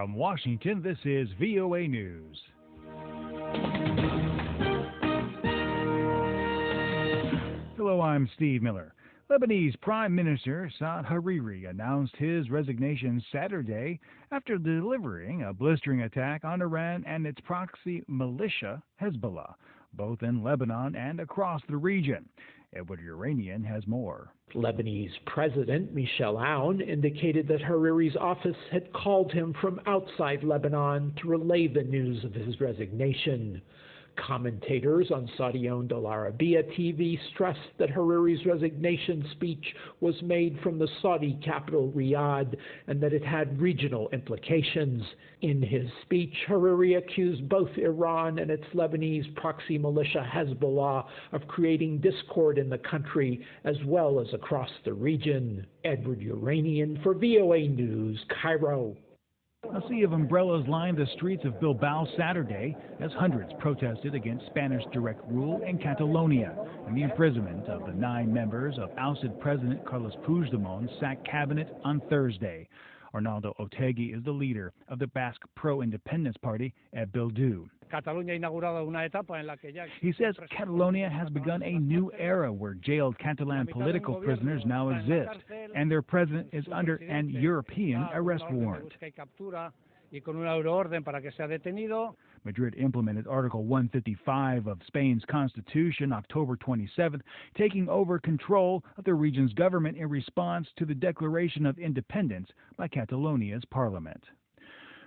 From Washington, this is VOA News. Hello, I'm Steve Miller. Lebanese Prime Minister Saad Hariri announced his resignation Saturday after delivering a blistering attack on Iran and its proxy militia, Hezbollah, both in Lebanon and across the region. Edward Uranian has more. Lebanese President Michel Aoun indicated that Hariri's office had called him from outside Lebanon to relay the news of his resignation. Commentators on Saudi-owned Al Arabiya TV stressed that Hariri's resignation speech was made from the Saudi capital Riyadh and that it had regional implications. In his speech, Hariri accused both Iran and its Lebanese proxy militia Hezbollah of creating discord in the country as well as across the region. Edward Uranian for VOA News, Cairo. A sea of umbrellas lined the streets of Bilbao Saturday as hundreds protested against Spanish direct rule in Catalonia and the imprisonment of the 9 members of ousted President Carlos Puigdemont's sacked cabinet on Thursday. Arnaldo Otegi is the leader of the Basque pro-independence party at Bildu. He says Catalonia has begun a new era where jailed Catalan political prisoners now exist, and their president is under an European arrest warrant. Madrid implemented Article 155 of Spain's constitution October 27th, taking over control of the region's government in response to the declaration of independence by Catalonia's parliament.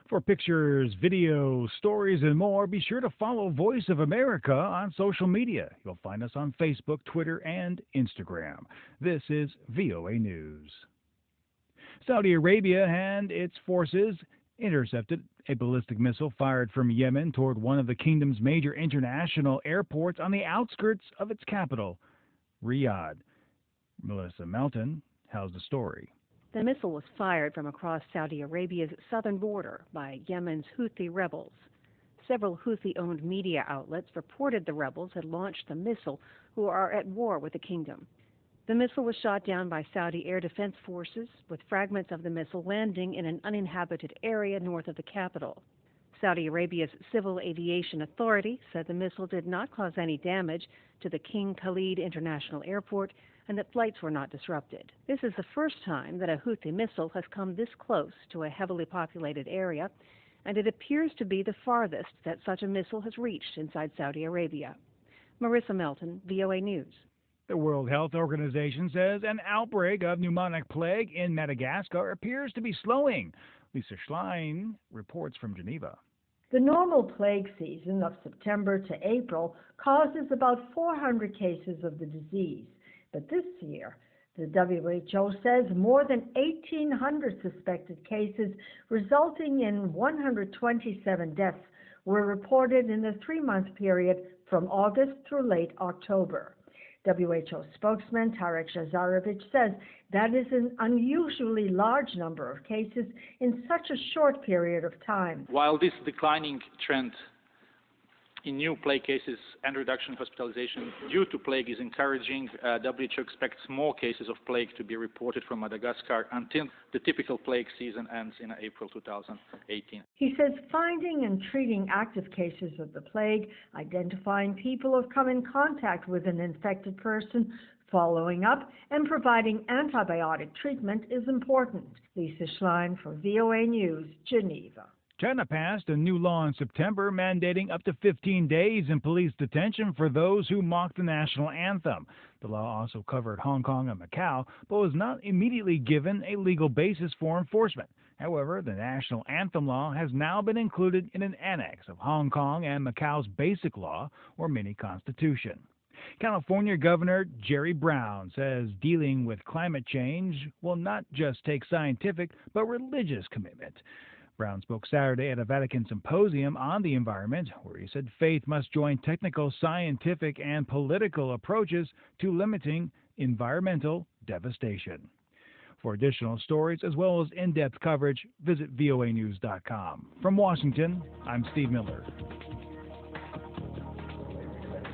For pictures, video, stories, and more, be sure to follow Voice of America on social media. You'll find us on Facebook, Twitter, and Instagram. This is VOA News. Saudi Arabia and its forces intercepted a ballistic missile fired from Yemen toward one of the kingdom's major international airports on the outskirts of its capital, Riyadh. Melissa Melton has the story. The missile was fired from across Saudi Arabia's southern border by Yemen's Houthi rebels. Several Houthi-owned media outlets reported the rebels had launched the missile, who are at war with the kingdom. The missile was shot down by Saudi air defense forces, with fragments of the missile landing in an uninhabited area north of the capital. Saudi Arabia's Civil Aviation Authority said the missile did not cause any damage to the King Khalid International Airport and that flights were not disrupted. This is the first time that a Houthi missile has come this close to a heavily populated area, and it appears to be the farthest that such a missile has reached inside Saudi Arabia. Marissa Melton, VOA News. The World Health Organization says an outbreak of pneumonic plague in Madagascar appears to be slowing. Lisa Schlein reports from Geneva. The normal plague season of September to April causes about 400 cases of the disease. But this year, the WHO says more than 1,800 suspected cases, resulting in 127 deaths, were reported in the 3-month period from August through late October. WHO spokesman Tarek Jazarevic says that is an unusually large number of cases in such a short period of time. While this declining trend in new plague cases and reduction in hospitalization due to plague is encouraging, WHO expects more cases of plague to be reported from Madagascar until the typical plague season ends in April 2018. He says finding and treating active cases of the plague, identifying people who have come in contact with an infected person, following up, and providing antibiotic treatment is important. Lisa Schlein for VOA News, Geneva. China passed a new law in September mandating up to 15 days in police detention for those who mocked the national anthem. The law also covered Hong Kong and Macau, but was not immediately given a legal basis for enforcement. However, the national anthem law has now been included in an annex of Hong Kong and Macau's basic law, or mini-constitution. California Governor Jerry Brown says dealing with climate change will not just take scientific but religious commitment. Brown spoke Saturday at a Vatican symposium on the environment, where he said faith must join technical, scientific, and political approaches to limiting environmental devastation. For additional stories as well as in-depth coverage, visit voanews.com. From Washington, I'm Steve Miller.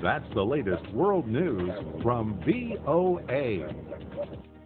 That's the latest world news from VOA.